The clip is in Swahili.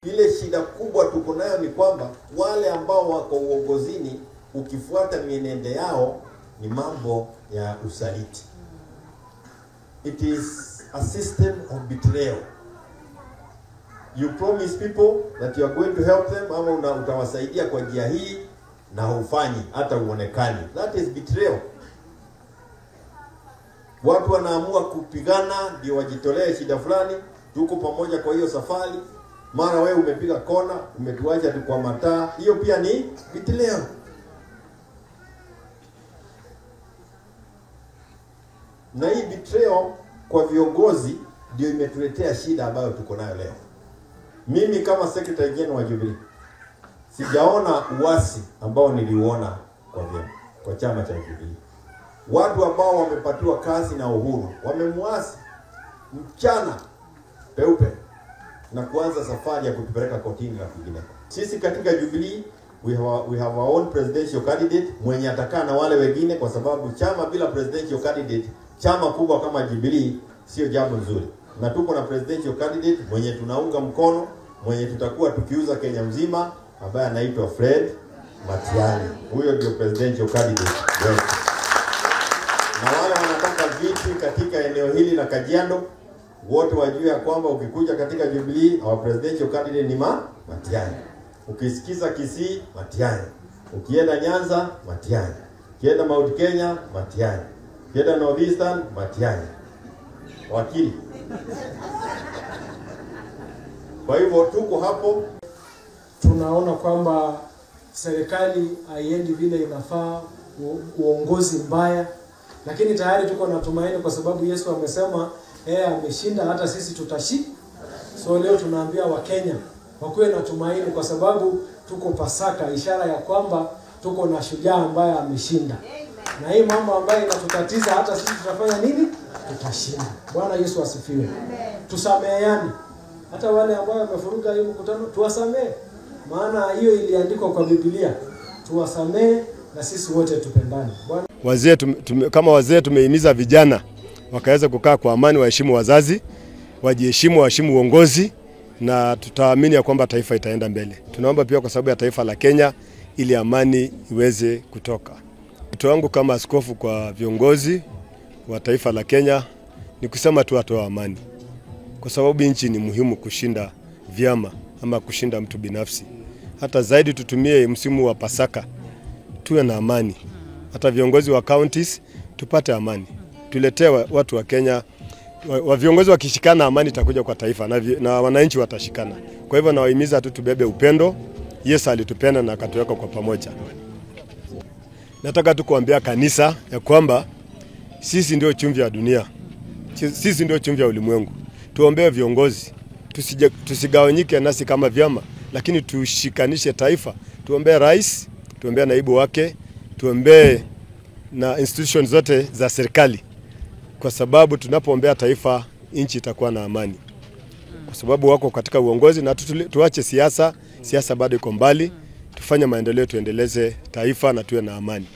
Ile shida kubwa tuko nayo ni kwamba wale ambao wako uongozini, ukifuata mienendo yao ni mambo ya usaliti. It is a system of betrayal. You promise people that you are going to help them, ama utawasaidia kwa njia hii na hufanyi hata uonekani. That is betrayal. Watu wanaamua kupigana ndio wajitolee shida fulani, tuko pamoja kwa hiyo safari. Mara wewe umepiga kona, umetuacha tu kwa mataa. Hiyo pia ni betrayal. Na hii betrayal kwa viongozi ndio imetuletea shida ambayo tuko nayo leo. Mimi kama Secretary General wa Jubilee sijaona uasi ambao niliuona kwa chama cha Jubilee. Watu ambao wamepatiwa kazi na uhuru wamemuasi mchana peupe na kuanza safari ya kutupeleka kotini na kwingine. Sisi katika Jubilee we have our own presidential candidate mwenye atakaa na wale wengine, kwa sababu chama bila presidential candidate, chama kubwa kama Jubilee, sio jambo nzuri. Na tuko na presidential candidate mwenye tunaunga mkono, mwenye tutakuwa tukiuza Kenya mzima, ambaye anaitwa Fred Matiang'i. Huyo ndio presidential candidate wetu. Na wale wanataka viti katika eneo hili la Kajiado, wote wajue ya kwamba ukikuja katika Jubilee, our presidential candidate ni Matiang'i. Ukisikiza Kisii, Matiang'i. Ukienda Nyanza, Matiang'i. Ukienda Mount Kenya, Matiang'i. Ukienda Northeastern, Matiang'i. Wakili. Kwa hivyo tuko hapo, tunaona kwamba serikali haiendi vile inafaa, uongozi mbaya, lakini tayari tuko na tumaini kwa sababu Yesu amesema ameshinda, hata sisi tutashinda. So leo tunaambia Wakenya wakuwe na tumaini kwa sababu tuko Pasaka, ishara ya kwamba tuko na shujaa ambaye ameshinda. Na hii mambo ambayo inatutatiza, hata sisi tutafanya nini? Tutashinda. Bwana Yesu asifiwe. Tusameheane. Hata wale ambao wamefuruga hii mkutano tuwasamehe. Maana hiyo iliandikwa kwa Biblia. Tuwasamehe na sisi wote tupendane. Bwana wazee kama wazee tumehimiza vijana wakaweza kukaa kwa amani, waheshimu wazazi, wajiheshimu, waheshimu uongozi, na tutaamini ya kwamba taifa itaenda mbele. Tunaomba pia kwa sababu ya taifa la Kenya ili amani iweze kutoka. Wito wangu kama askofu kwa viongozi wa taifa la Kenya ni kusema tu watu wa amani. Kwa sababu nchi ni muhimu kushinda vyama ama kushinda mtu binafsi. Hata zaidi tutumie msimu wa Pasaka tuwe na amani. Hata viongozi wa counties tupate amani. Tuletee watu wa Kenya, viongozi wakishikana, amani itakuja kwa taifa na wananchi watashikana. Kwa hivyo nawahimiza tu tubebe upendo. Yesu alitupenda na akatuweka kwa pamoja. Nataka tu kuambia kanisa ya kwamba sisi ndio chumvi ya dunia. Sisi ndio chumvi ya ulimwengu. Tuombee viongozi. Tusigawanyike nasi kama vyama, lakini tushikanishe taifa. Tuombee rais, tuombee naibu wake, tuombee na institutions zote za serikali. Kwa sababu tunapoombea taifa, nchi itakuwa na amani. Kwa sababu wako katika uongozi, na tuache siasa bado iko mbali. Tufanye maendeleo, tuendeleze taifa na tuwe na amani.